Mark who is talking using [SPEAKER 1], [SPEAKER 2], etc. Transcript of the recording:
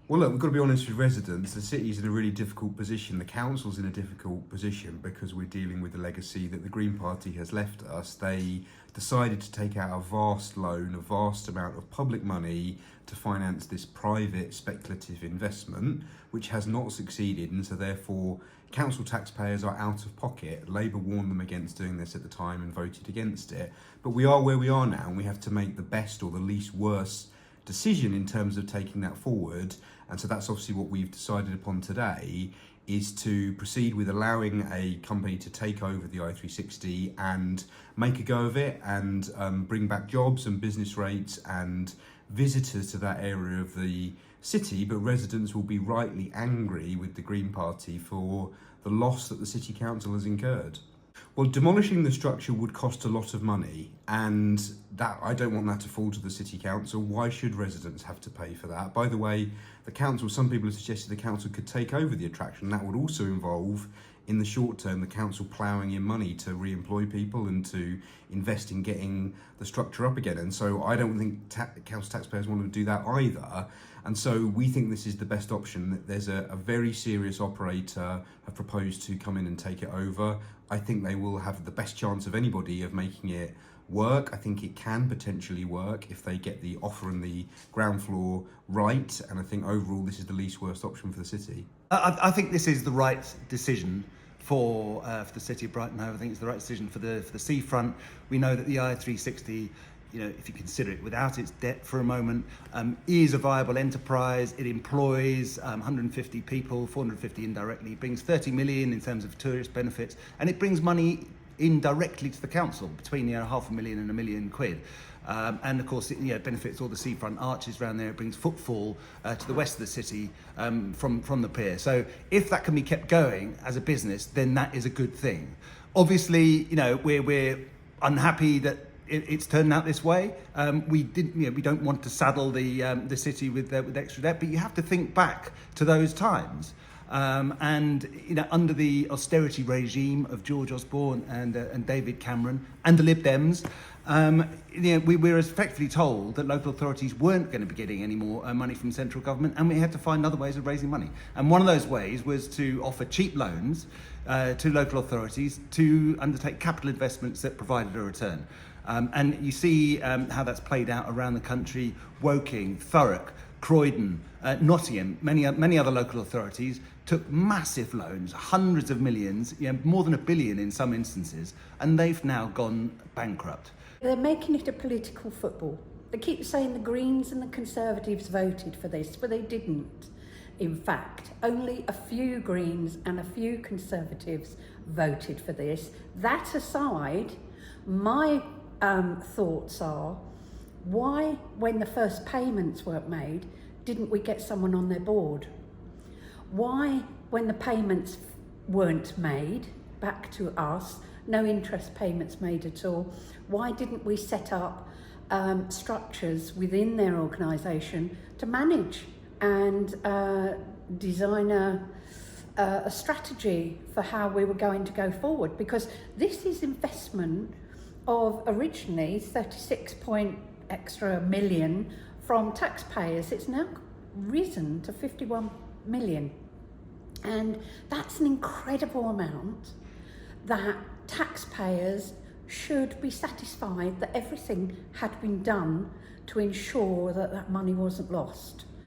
[SPEAKER 1] Well, look, we've got to be honest with residents. The city's in a really difficult position. The council's in a difficult position because we're dealing with the legacy that the Green Party has left us. They decided to take out a vast loan, a vast amount of public money to finance this private speculative investment, which has not succeeded, and so therefore council taxpayers are out of pocket. Labour warned them against doing this at the time and voted against it. But we are where we are now, and we have to make the best or the least worst decision in terms of taking that forward. And so that's obviously what we've decided upon today, is to proceed with allowing a company to take over the i360 and make a go of it and bring back jobs and business rates and visitors to that area of the city. But residents will be rightly angry with the Green Party for the loss that the City Council has incurred. Well, demolishing the structure would cost a lot of money, and that I don't want that to fall to the City Council. Why should residents have to pay for that? By the way, the council, some people have suggested the council could take over the attraction. That would also involve, in the short term, the council ploughing in money to re-employ people and to invest in getting the structure up again. And so I don't think council taxpayers want to do that either. And so we think this is the best option. There's a very serious operator have proposed to come in and take it over. I think they will have the best chance of anybody of making it work. I think it can potentially work if they get the offer and the ground floor right. And I think overall this is the least worst option for the city.
[SPEAKER 2] I think this is the right decision for the city of Brighton and Hove. I think it's the right decision for the seafront. We know that the i360, if you consider it without its debt for a moment, is a viable enterprise. It employs 150 people, 450 indirectly, brings 30 million in terms of tourist benefits, and it brings money in directly to the council, between £500,000 and £1 million. And of course, it benefits all the seafront arches around there. It brings footfall to the west of the city from the pier. So if that can be kept going as a business, then that is a good thing. Obviously, we're unhappy that it's turned out this way. We don't want to saddle the city with extra debt, but you have to think back to those times. Under the austerity regime of George Osborne and David Cameron and the Lib Dems, we were effectively told that local authorities weren't going to be getting any more money from central government, and we had to find other ways of raising money. And one of those ways was to offer cheap loans to local authorities to undertake capital investments that provided a return. And you see how that's played out around the country. Woking, Thurrock, Croydon, Nottingham, many other local authorities took massive loans, hundreds of millions, more than £1 billion in some instances, and they've now gone bankrupt.
[SPEAKER 3] They're making it a political football. They keep saying the Greens and the Conservatives voted for this, but they didn't. In fact, only a few Greens and a few Conservatives voted for this. That aside, my thoughts are, why, when the first payments weren't made, didn't we get someone on their board? Why, when the payments weren't made back to us, no interest payments made at all, why didn't we set up structures within their organisation to manage and design a strategy for how we were going to go forward? Because this is investment of originally 36 point extra million from taxpayers. It's now risen to 51 million, and that's an incredible amount that taxpayers should be satisfied that everything had been done to ensure that that money wasn't lost.